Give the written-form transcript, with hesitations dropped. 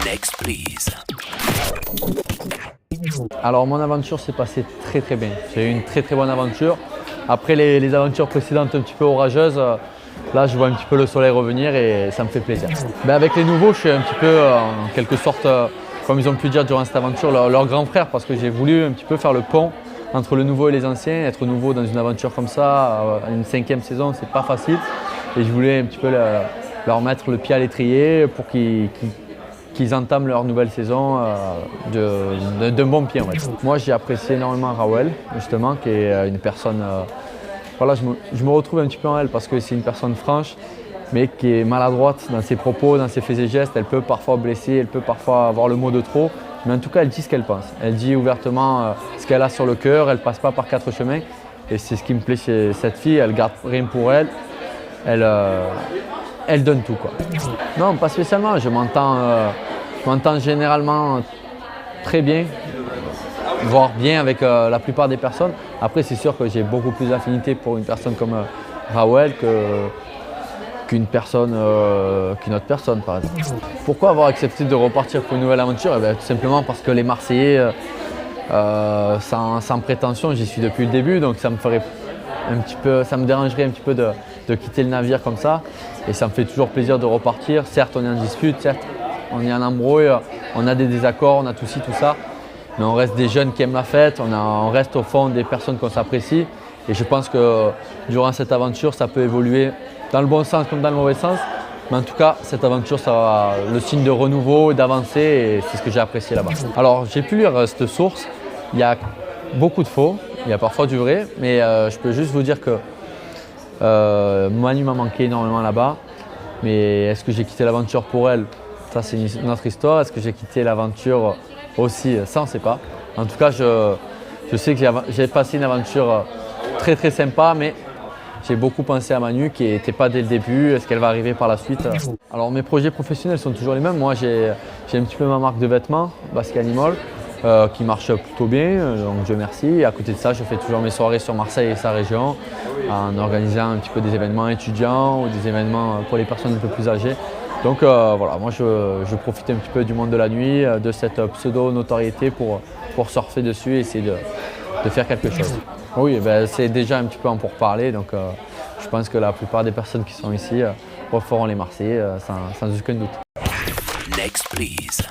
Next, please. Alors mon aventure s'est passée très bien. J'ai eu une très bonne aventure. Après les aventures précédentes un petit peu orageuses, là je vois un petit peu le soleil revenir et ça me fait plaisir. Avec les nouveaux, je suis un petit peu en quelque sorte, comme ils ont pu dire durant cette aventure, leur grand frère, parce que j'ai voulu un petit peu faire le pont entre le nouveau et les anciens. Être nouveau dans une aventure comme ça, une 5e saison, c'est pas facile. Et je voulais un petit peu leur mettre le pied à l'étrier pour qu'ils entament leur nouvelle saison d'un bon pied. Ouais. Moi, j'ai apprécié énormément Raoul, justement, qui est une personne. Voilà, je me retrouve un petit peu en elle parce que c'est une personne franche, mais qui est maladroite dans ses propos, dans ses faits et gestes. Elle peut parfois blesser, elle peut parfois avoir le mot de trop, mais en tout cas, elle dit ce qu'elle pense. Elle dit ouvertement ce qu'elle a sur le cœur, elle ne passe pas par 4 chemins. Et c'est ce qui me plaît chez cette fille, elle garde rien pour elle. Elle donne tout, quoi. Non, pas spécialement. Je m'entends généralement très bien, voire bien avec la plupart des personnes. Après, c'est sûr que j'ai beaucoup plus d'affinité pour une personne comme Raoul qu'une autre personne, par exemple. Pourquoi avoir accepté de repartir pour une nouvelle aventure? Eh bien, tout simplement parce que les Marseillais, sans prétention, j'y suis depuis le début, donc ça me dérangerait un petit peu de quitter le navire comme ça. Et ça me fait toujours plaisir de repartir. Certes, on est en dispute, certes, on est en embrouille, on a des désaccords, on a tout ci, tout ça. Mais on reste des jeunes qui aiment la fête, on reste au fond des personnes qu'on s'apprécie. Et je pense que durant cette aventure, ça peut évoluer dans le bon sens comme dans le mauvais sens. Mais en tout cas, cette aventure, ça va le signe de renouveau, d'avancer, et c'est ce que j'ai apprécié là-bas. Alors, j'ai pu lire cette source. Il y a beaucoup de faux, il y a parfois du vrai, mais je peux juste vous dire que Manu m'a manqué énormément là-bas. Mais est-ce que j'ai quitté l'aventure pour elle? Ça, c'est une autre histoire. Est-ce que j'ai quitté l'aventure aussi? Ça, on ne sait pas. En tout cas, je sais que j'ai passé une aventure très sympa, mais j'ai beaucoup pensé à Manu qui n'était pas dès le début. Est-ce qu'elle va arriver par la suite? Alors mes projets professionnels sont toujours les mêmes. Moi j'ai un petit peu ma marque de vêtements, Basque Animal, qui marche plutôt bien, donc Dieu merci. Et à côté de ça, je fais toujours mes soirées sur Marseille et sa région, en organisant un petit peu des événements étudiants ou des événements pour les personnes un peu plus âgées. Donc voilà, moi je profite un petit peu du monde de la nuit, de cette pseudo-notoriété pour surfer dessus et essayer de faire quelque chose. Oui, ben, c'est déjà un petit peu en pourparler, donc je pense que la plupart des personnes qui sont ici referont les Marseillais sans aucun doute. Next, please.